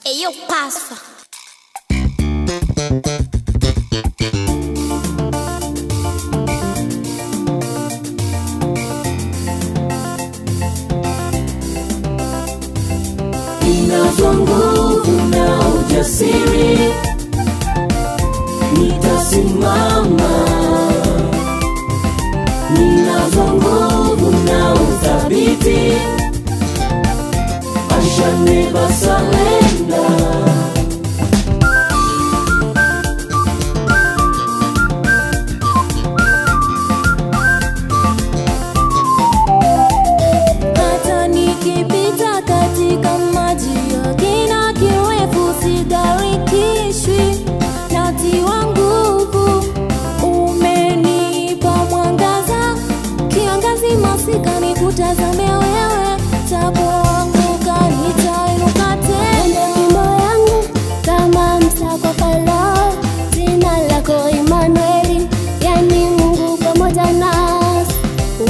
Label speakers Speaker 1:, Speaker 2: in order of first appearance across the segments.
Speaker 1: Eu passo.
Speaker 2: Ninazo nguvu na ujasiri, nitasimama. Ninazo nguvu na uthabiti, I shall never surrender.
Speaker 3: Hata nikipita katika maji ya kina kirefu, sigarikishwi. Natiwa nguvu, umenipa mwangaza. Kiangazi masika nikutazame wewe, tapoanguka nitainuka tena. Wimbo yangu kama msako Farao, jina lako Emmanuel, yani Mungu pamoja nasi.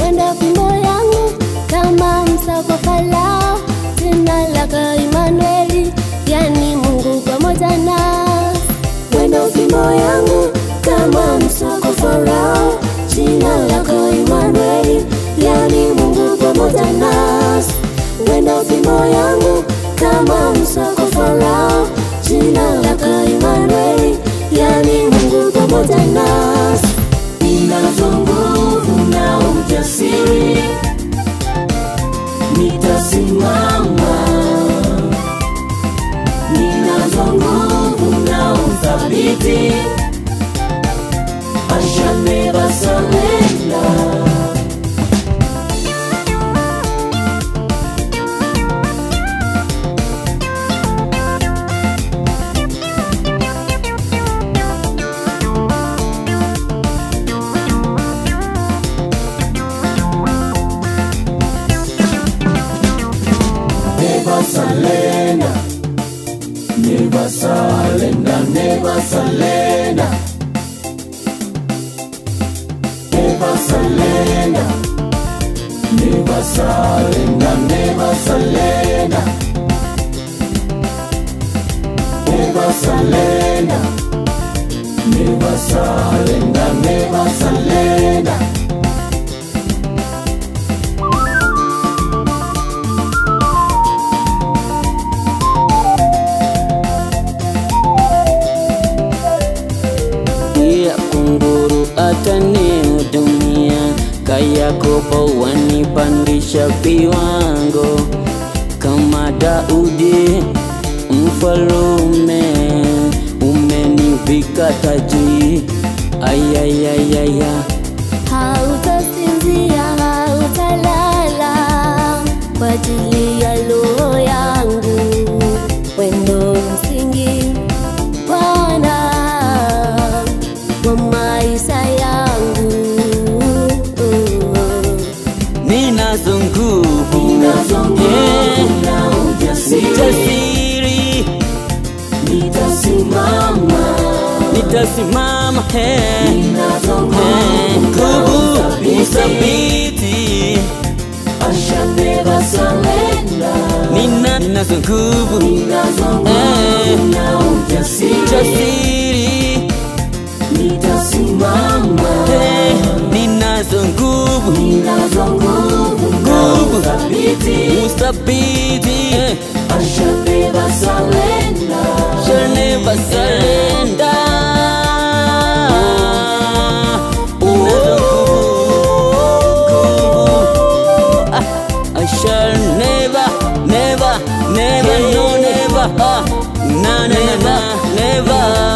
Speaker 3: Wenda fimbo yangu kama msako Farao, jina lako Emmanuel, yani Mungu pamoja nasi. Wenda fimbo yangu kama msako Farao, jina lako Emmanuel, yani Mungu pamoja nasi. Wenda fimbo yangu kama msako Farao, jina lako Emmanuel, yani Mungu pamoja nasi.
Speaker 2: Ninazo nguvu na ujasiri, nitasimama. Ninazo nguvu na uthabiti, I shall never surrender. Never surrender, never surrender, never surrender, never surrender, never surrender, never surrender, never surrender, never surrender, never surrender.
Speaker 4: Kunguru atanihudumia, Yakobo wanipandisha viwango. Kama Daudi mfalume, umenivika taji. Ayayayaya,
Speaker 3: hautasinzia, hautalala kwa ajili ya roho yangu. Wendo msingi Bwana wa maisha yangu.
Speaker 4: ninazo nguvu,
Speaker 2: Ninazo nguvu na ujasiri, nitasimama.
Speaker 4: nitasimama.
Speaker 2: Ninazo nguvu na
Speaker 4: Nguvu,
Speaker 2: uthabiti,
Speaker 4: uthabiti,
Speaker 2: I shall never surrender.
Speaker 4: ninazo nguvu,
Speaker 2: Ninazo nguvu na ujasiri,
Speaker 4: ujasiri,
Speaker 2: nitasimama.
Speaker 4: ninazo nguvu,
Speaker 2: Ninazo nguvu na uthabiti,
Speaker 4: uthabiti,
Speaker 2: I shall never surrender.
Speaker 4: shall never surrender. I shall never, never, never, no, never, never, never.